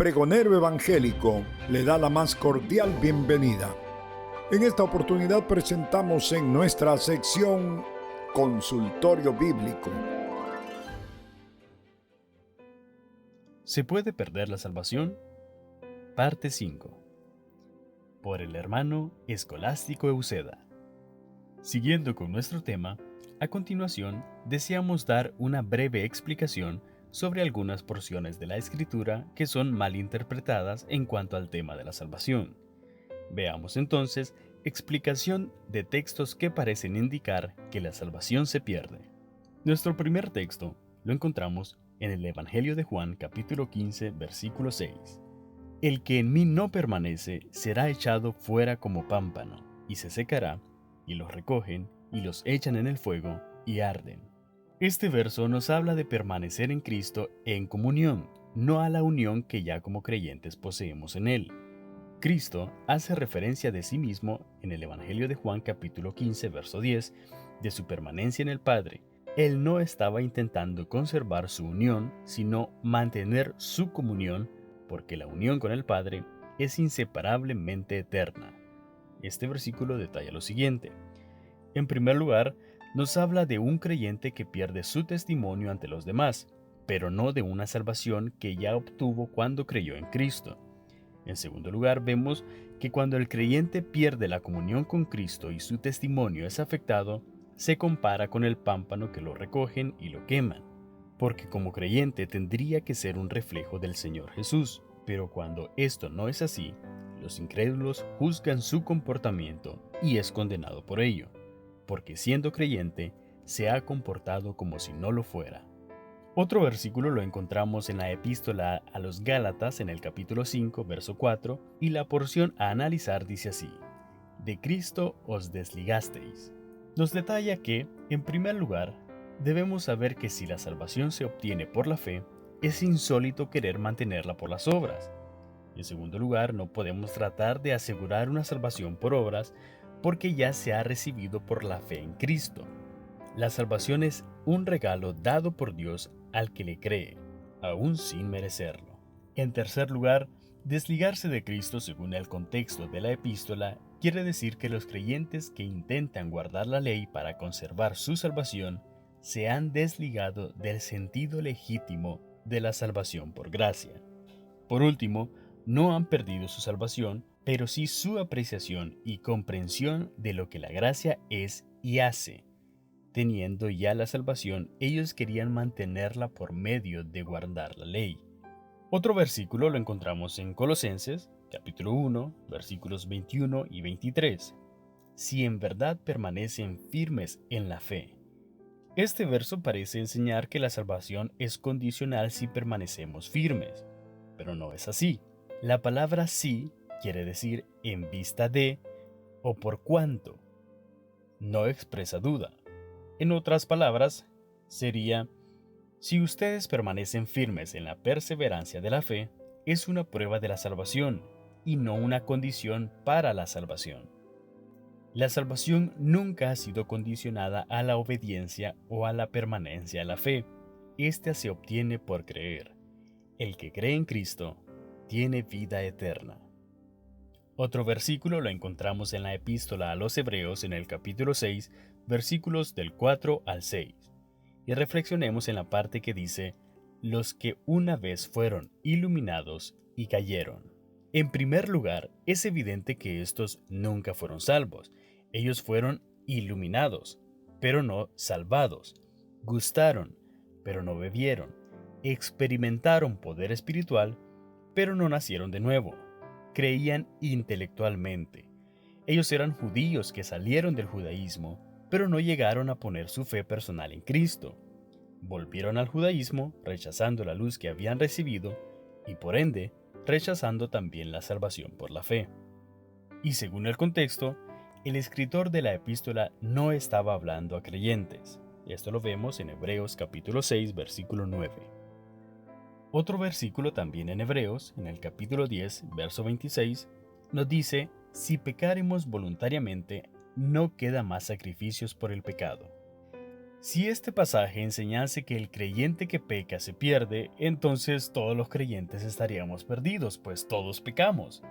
pregonero evangélico le da la más cordial bienvenida. En esta oportunidad presentamos en nuestra sección Consultorio Bíblico. ¿Se puede perder la salvación? Parte 5. Por el hermano Escolástico Euseda. Siguiendo con nuestro tema, a continuación deseamos dar una breve explicación sobre algunas porciones de la Escritura que son mal interpretadas en cuanto al tema de la salvación. Veamos entonces explicación de textos que parecen indicar que la salvación se pierde. Nuestro primer texto lo encontramos en el Evangelio de Juan capítulo 15 versículo 6. El que en mí no permanece será echado fuera como pámpano, y se secará, y los recogen, y los echan en el fuego, y arden. Este verso nos habla de permanecer en Cristo en comunión, no a la unión que ya como creyentes poseemos en Él. Cristo hace referencia de sí mismo en el Evangelio de Juan capítulo 15 verso 10 de su permanencia en el Padre. Él no estaba intentando conservar su unión, sino mantener su comunión, porque la unión con el Padre es inseparablemente eterna. Este versículo detalla lo siguiente. En primer lugar, nos habla de un creyente que pierde su testimonio ante los demás, pero no de una salvación que ya obtuvo cuando creyó en Cristo. En segundo lugar, vemos que cuando el creyente pierde la comunión con Cristo y su testimonio es afectado, se compara con el pámpano que lo recogen y lo queman, porque como creyente tendría que ser un reflejo del Señor Jesús, pero cuando esto no es así, los incrédulos juzgan su comportamiento y es condenado por ello, porque siendo creyente se ha comportado como si no lo fuera. Otro versículo lo encontramos en la epístola a los Gálatas en el capítulo 5, verso 4, y la porción a analizar dice así: De Cristo os desligasteis. Nos detalla que, en primer lugar, debemos saber que si la salvación se obtiene por la fe, es insólito querer mantenerla por las obras. En segundo lugar, no podemos tratar de asegurar una salvación por obras, porque ya se ha recibido por la fe en Cristo. La salvación es un regalo dado por Dios al que le cree, aún sin merecerlo. En tercer lugar, desligarse de Cristo según el contexto de la epístola quiere decir que los creyentes que intentan guardar la ley para conservar su salvación se han desligado del sentido legítimo de la salvación por gracia. Por último, no han perdido su salvación, pero sí su apreciación y comprensión de lo que la gracia es y hace. Teniendo ya la salvación, ellos querían mantenerla por medio de guardar la ley. Otro versículo lo encontramos en Colosenses, capítulo 1, versículos 21 y 23. Si en verdad permanecen firmes en la fe. Este verso parece enseñar que la salvación es condicional si permanecemos firmes, pero no es así. La palabra sí quiere decir en vista de o por cuanto. No expresa duda. En otras palabras, sería: si ustedes permanecen firmes en la perseverancia de la fe, es una prueba de la salvación y no una condición para la salvación. La salvación nunca ha sido condicionada a la obediencia o a la permanencia en la fe. Esta se obtiene por creer. El que cree en Cristo tiene vida eterna. Otro versículo lo encontramos en la epístola a los Hebreos en el capítulo 6, versículos del 4 al 6. Y reflexionemos en la parte que dice: los que una vez fueron iluminados y cayeron. En primer lugar, es evidente que estos nunca fueron salvos. Ellos fueron iluminados, pero no salvados. Gustaron, pero no bebieron. Experimentaron poder espiritual, pero no nacieron de nuevo. Creían intelectualmente. Ellos eran judíos que salieron del judaísmo, pero no llegaron a poner su fe personal en Cristo. Volvieron al judaísmo rechazando la luz que habían recibido y por ende rechazando también la salvación por la fe. Y según el contexto, el escritor de la epístola no estaba hablando a creyentes. Esto lo vemos en Hebreos capítulo 6, versículo 9. Otro versículo también en Hebreos, en el capítulo 10, verso 26, nos dice: si pecaremos voluntariamente, no queda más sacrificios por el pecado, Si este pasaje enseñase que el creyente que peca se pierde, entonces todos los creyentes estaríamos perdidos, pues todos pecamos.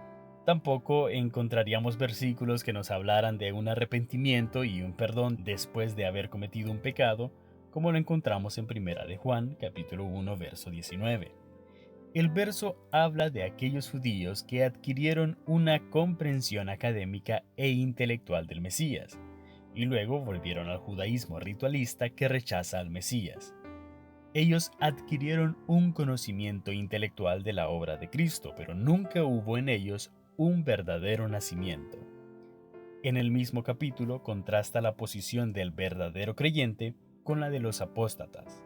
Tampoco encontraríamos versículos que nos hablaran de un arrepentimiento y un perdón después de haber cometido un pecado, como lo encontramos en 1 de Juan, capítulo 1, verso 19. El verso habla de aquellos judíos que adquirieron una comprensión académica e intelectual del Mesías, y luego volvieron al judaísmo ritualista que rechaza al Mesías. Ellos adquirieron un conocimiento intelectual de la obra de Cristo, pero nunca hubo en ellos un verdadero nacimiento. En el mismo capítulo contrasta la posición del verdadero creyente con la de los apóstatas.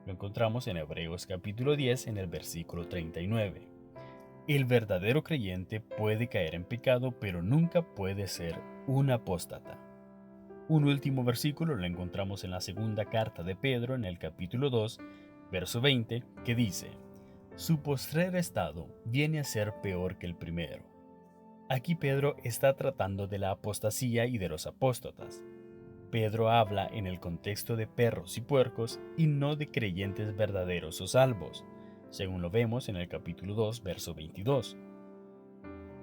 Lo encontramos en Hebreos capítulo 10 en el versículo 39. El verdadero creyente puede caer en pecado, pero nunca puede ser un apóstata. Un último versículo lo encontramos en la segunda carta de Pedro en el capítulo 2, verso 20, que dice: Su postrer estado viene a ser peor que el primero. Aquí Pedro está tratando de la apostasía y de los apóstatas. Pedro habla en el contexto de perros y puercos y no de creyentes verdaderos o salvos, según lo vemos en el capítulo 2, verso 22.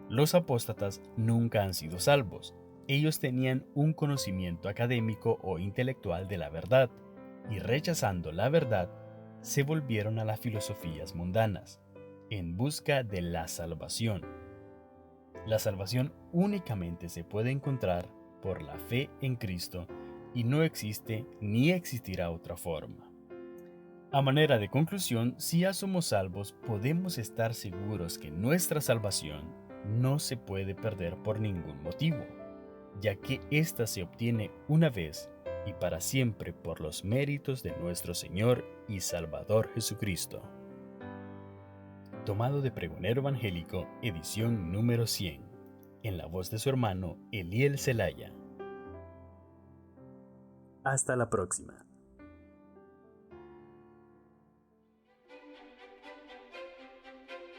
Los apóstatas nunca han sido salvos. Ellos tenían un conocimiento académico o intelectual de la verdad, y rechazando la verdad, se volvieron a las filosofías mundanas, en busca de la salvación. La salvación únicamente se puede encontrar por la fe en Cristo, y no existe ni existirá otra forma. A manera de conclusión, si ya somos salvos, podemos estar seguros que nuestra salvación no se puede perder por ningún motivo, ya que ésta se obtiene una vez y para siempre por los méritos de nuestro Señor y Salvador Jesucristo. Tomado de Pregonero Evangélico, edición número 100, en la voz de su hermano Eliel Zelaya. Hasta la próxima.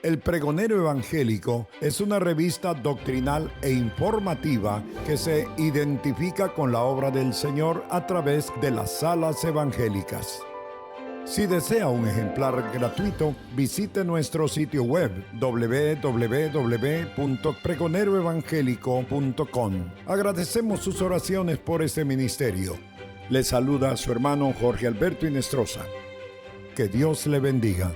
El Pregonero Evangélico es una revista doctrinal e informativa que se identifica con la obra del Señor a través de las salas evangélicas. Si desea un ejemplar gratuito, visite nuestro sitio web www.pregoneroevangelico.com. Agradecemos sus oraciones por este ministerio. Le saluda a su hermano Jorge Alberto Inestrosa. Que Dios le bendiga.